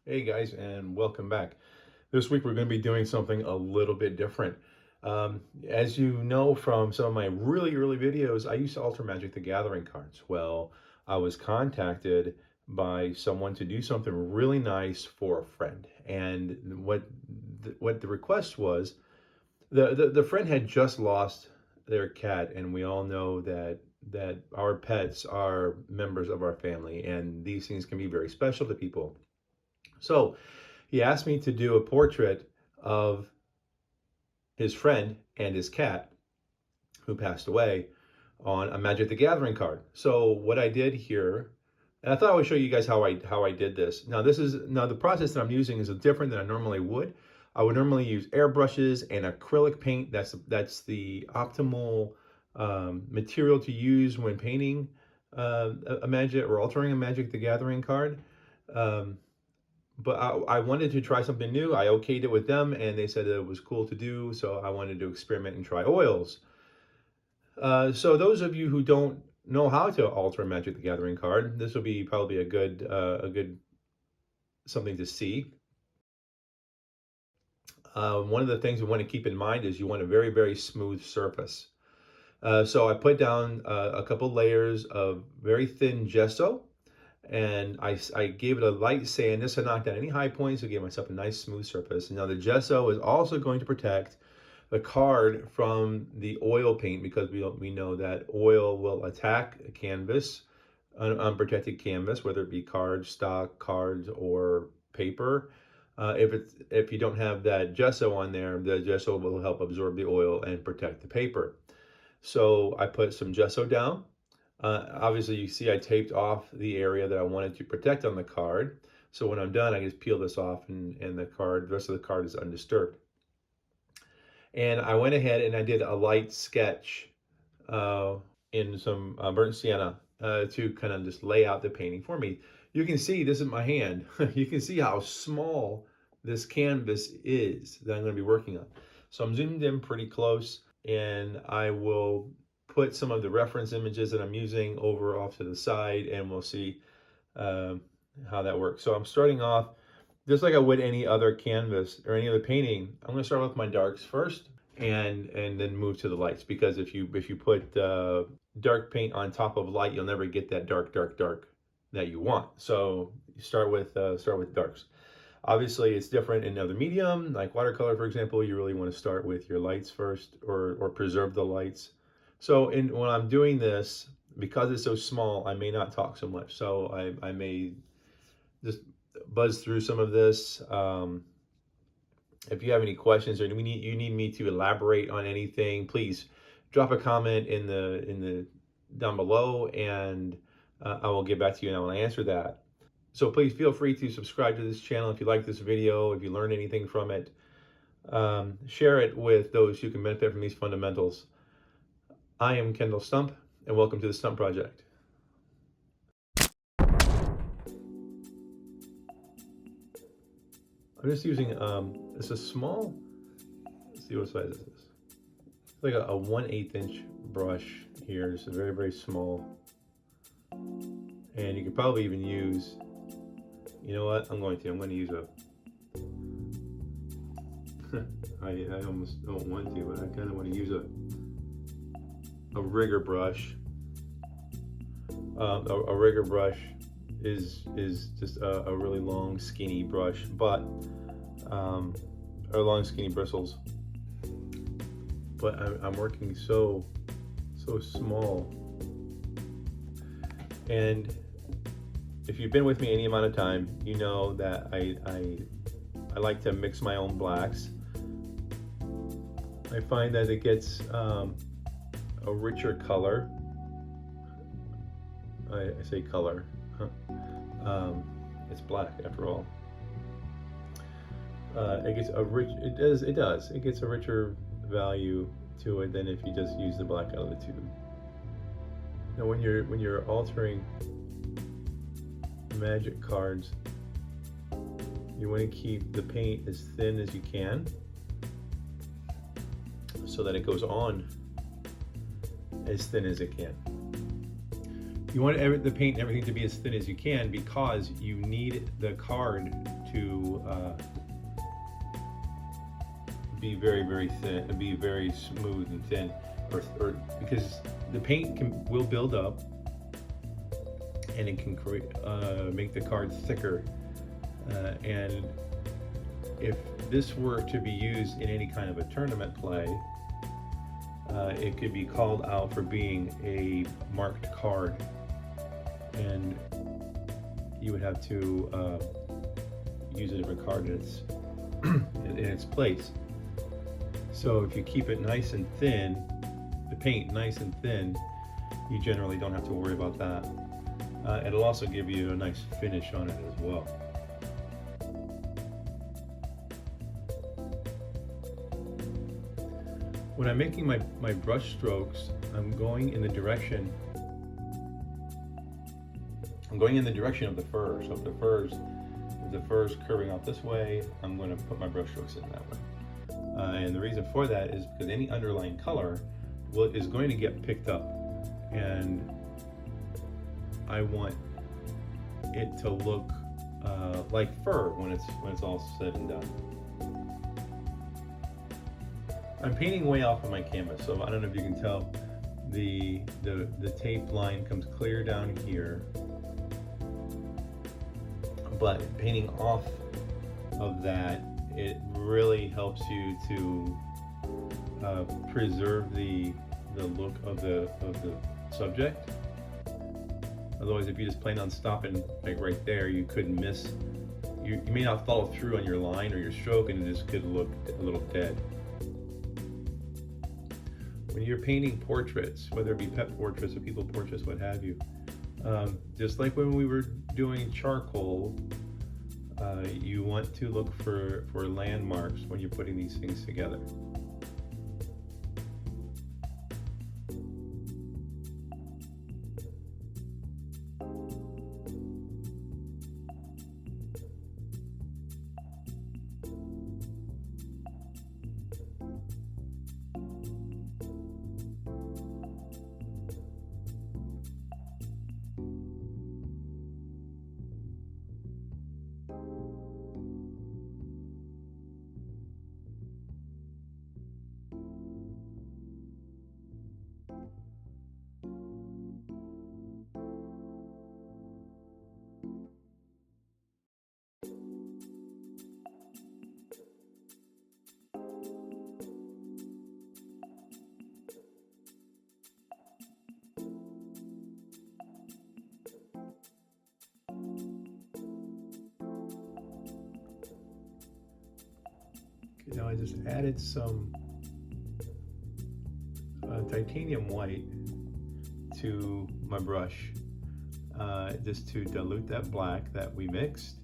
Hey guys, and welcome back. This week we're going to be doing something a little bit different. As you know from some of my really early videos, I used to alter Magic the Gathering cards. Well, I was contacted by someone to do something really nice for a friend. And what the request was, the friend had just lost their cat, and we all know that our pets are members of our family, and these things can be very special to people. So he asked me to do a portrait of his friend and his cat who passed away on a Magic the Gathering card. So what I did here, and I thought I would show you guys how I did this. Now the process that I'm using is different than I normally would. I would normally use airbrushes and acrylic paint. That's the optimal material to use when painting a Magic or altering a Magic the Gathering card. Um, but I wanted to try something new. I okayed it with them, and they said that it was cool to do. So I wanted to experiment and try oils. So those of you who don't know how to alter a Magic the Gathering card, this will be probably a good something to see. One of the things you want to keep in mind is you want a very smooth surface. So I put down a couple layers of very thin gesso, and I gave it a light sand just to knock down any high points to give myself a nice smooth surface. And now the gesso is also going to protect the card from the oil paint, because we know that oil will attack a canvas, an unprotected canvas, whether it be card stock cards or paper. If you don't have that gesso on there, the gesso will help absorb the oil and protect the paper. So I put some gesso down. Obviously, you see I taped off the area that I wanted to protect on the card. So when I'm done, I just peel this off, and the rest of the card is undisturbed. And I went ahead and I did a light sketch uh, in some burnt sienna to kind of just lay out the painting for me. You can see this is my hand. You can see how small this canvas is that I'm going to be working on. So I'm zoomed in pretty close, and I will put some of the reference images that I'm using over off to the side, and we'll see uh, how that works. So I'm starting off just like I would any other canvas or any other painting. I'm going to start with my darks first, and then move to the lights, because if you put dark paint on top of light, you'll never get that dark that you want. So you start with darks. Obviously, it's different in other medium, like watercolor, for example. You really want to start with your lights first, or preserve the lights. So when I'm doing this, because it's so small, I may not talk so much. So I may just buzz through some of this. If you have any questions, or you need me to elaborate on anything, please drop a comment in the down below, and I will get back to you and I will answer that. So please feel free to subscribe to this channel if you like this video, if you learned anything from it. Share it with those who can benefit from these fundamentals. I am Kendall Stump, and welcome to the Stump Project. I'm just using it's a small, let's see what size this is. It's like a 1/8 inch brush here. It's a very small, and you could probably even use, you know what, I'm going to use a I almost don't want to, but I kind of want to use a rigger brush. A rigger brush is just a really long skinny brush, but or long skinny bristles. But I'm working so small, and if you've been with me any amount of time, you know that I like to mix my own blacks. I find that it gets a richer color. I say color. It's black after all. It gets a rich. It gets a richer value to it than if you just use the black out of the tube. Now, when you're altering magic cards, you want to keep the paint as thin as you can, so that it goes on as thin as it can. You want the paint and everything to be as thin as you can, because you need the card to be very thin, be very smooth and thin, or because the paint will build up, and it can make the card thicker. And if this were to be used in any kind of a tournament play, it could be called out for being a marked card, and you would have to use a different card in its place. So if you keep it nice and thin, the paint nice and thin, you generally don't have to worry about that. It'll also give you a nice finish on it as well. When I'm making my brush strokes, I'm going in the direction of the fur. So if the fur's curving out this way, I'm going to put my brush strokes in that way. And the reason for that is because any underlying color is going to get picked up, and I want it to look like fur when it's all said and done. I'm painting way off of my canvas, so I don't know if you can tell. The tape line comes clear down here, but painting off of that, it really helps you to preserve the look of the subject. Otherwise, if you just plan on stopping like right there, you could miss. You may not follow through on your line or your stroke, and it just could look a little dead. When you're painting portraits, whether it be pet portraits or people portraits, what have you, just like when we were doing charcoal, you want to look for landmarks when you're putting these things together. Now I just added some titanium white to my brush, just to dilute that black that we mixed,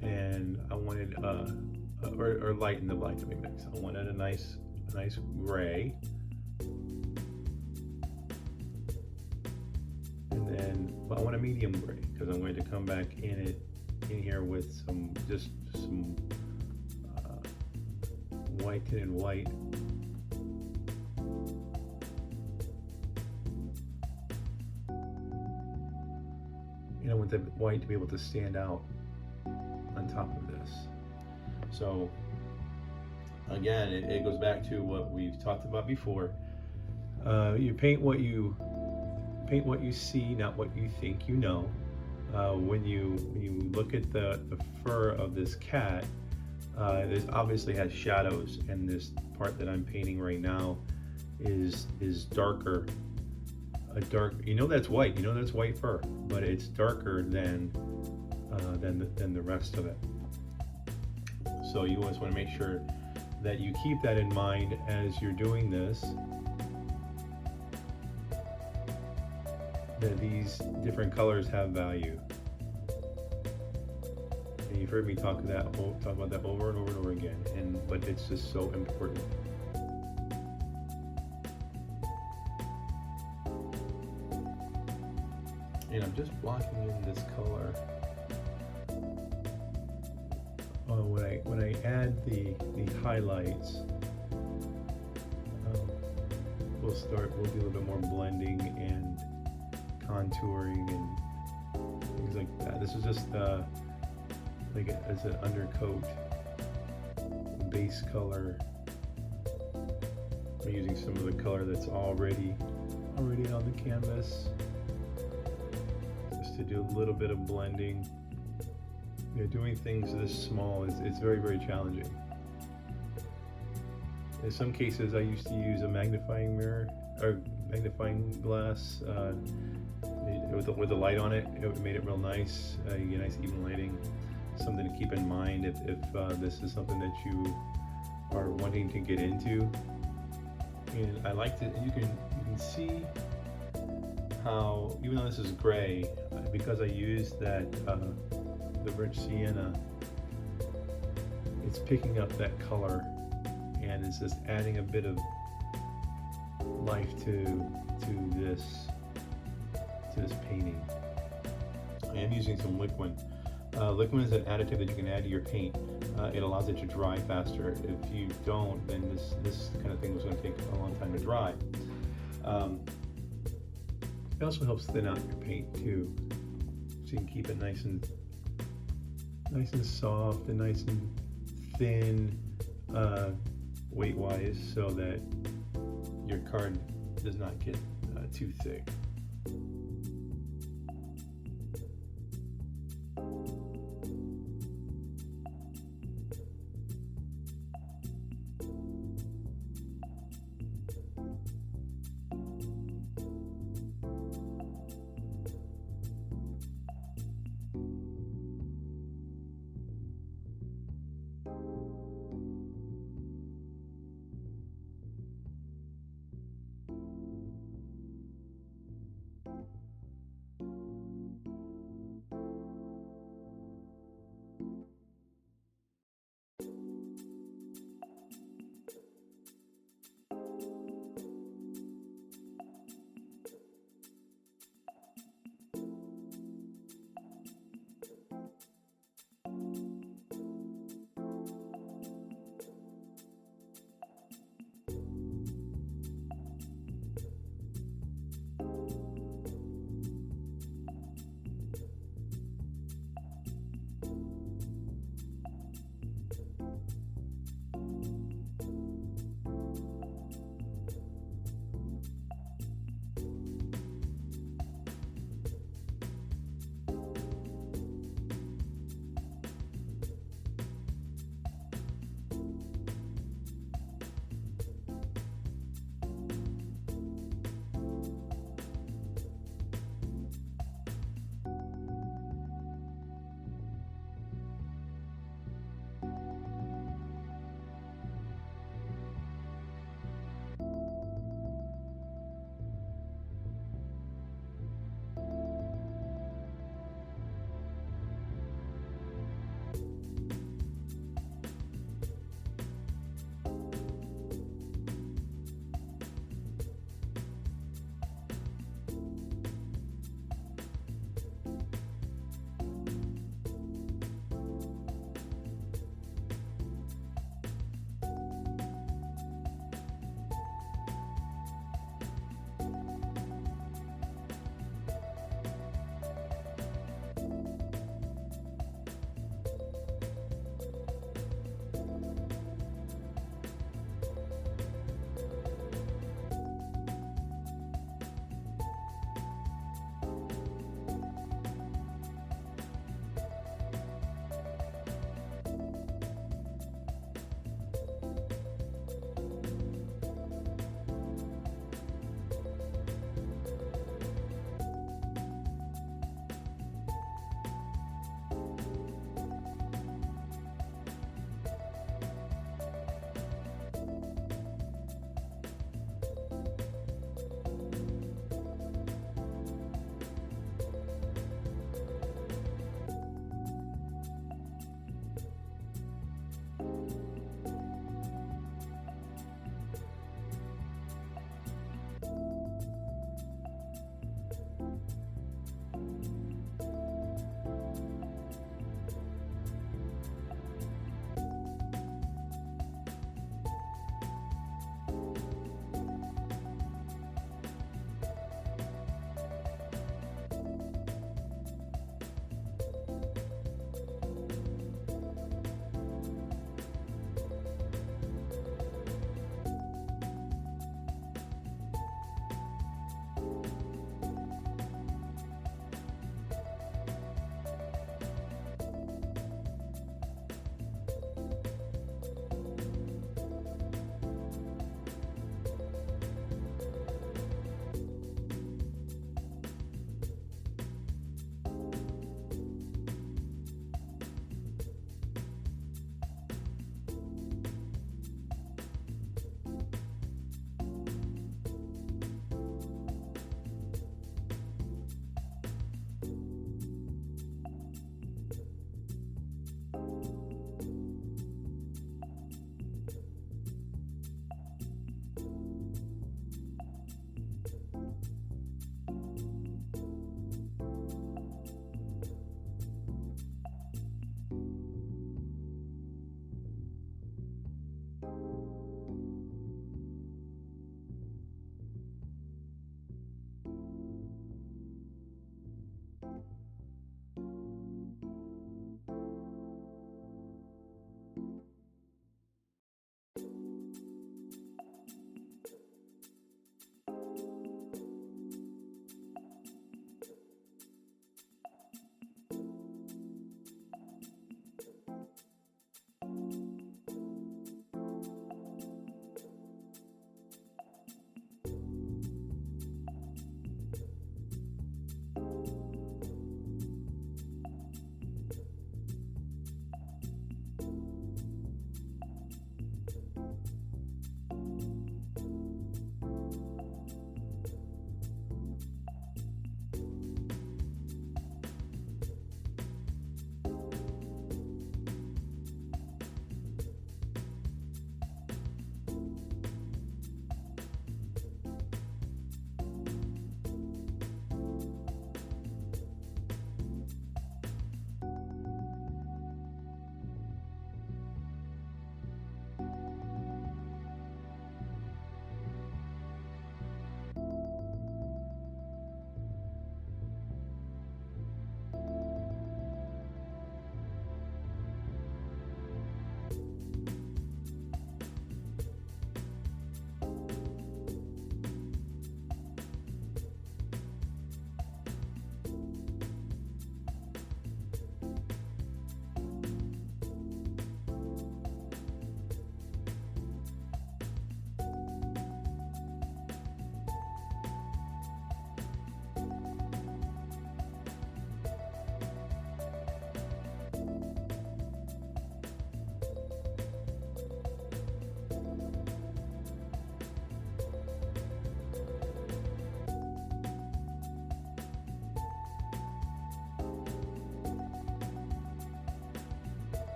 and I wanted or lighten the black that we mixed. I wanted a nice gray, and then I want a medium gray because I'm going to come back in here with some white tinted white. And I want the white to be able to stand out on top of this. So again, it goes back to what we've talked about before. You paint what you see, not what you think you know. When you look at the fur of this cat, this obviously has shadows, and this part that I'm painting right now is darker. You know that's white. You know that's white fur, but it's darker than the rest of it. So you always want to make sure that you keep that in mind as you're doing this. That these different colors have value. And you've heard me talk about that over and over and over again, but it's just so important. And I'm just blocking in this color. When I add the highlights, we'll do a little bit more blending and contouring and things like that. This is just like as an undercoat, base color. I'm using some of the color that's already on the canvas, just to do a little bit of blending. You know, doing things this small it's very, very challenging. In some cases, I used to use a magnifying mirror or magnifying glass with the light on it. It made it real nice. You get nice even lighting. Something to keep in mind if this is something that you are wanting to get into. And I like to. You can see how, even though this is gray, because I used that the rich sienna, it's picking up that color, and it's just adding a bit of life to this painting. I am using some liquid. Liquid is an additive that you can add to your paint. It allows it to dry faster. If you don't, then this kind of thing is going to take a long time to dry. It also helps thin out your paint too, so you can keep it nice and soft and nice and thin weight-wise, so that your card does not get too thick.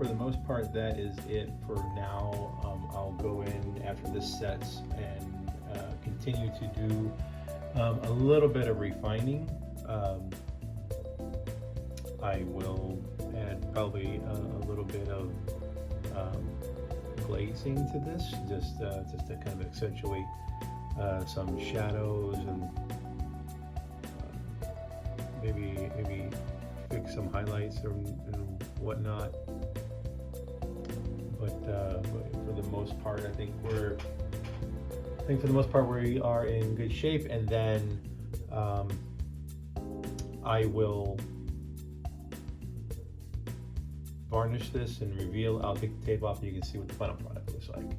for the most part, that is it for now. I'll go in after this sets and continue to do a little bit of refining. I will add probably a little bit of glazing to this, just to kind of accentuate some shadows and maybe fix some highlights and whatnot. But for the most part, I think for the most part we are in good shape. And then I will varnish this and reveal. I'll take the tape off and you can see what the final product looks like.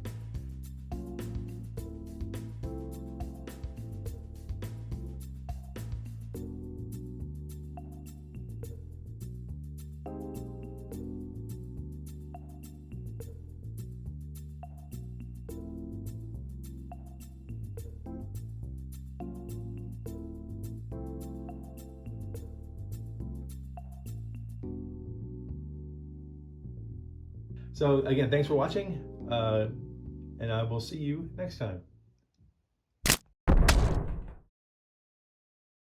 So again, thanks for watching, and I will see you next time.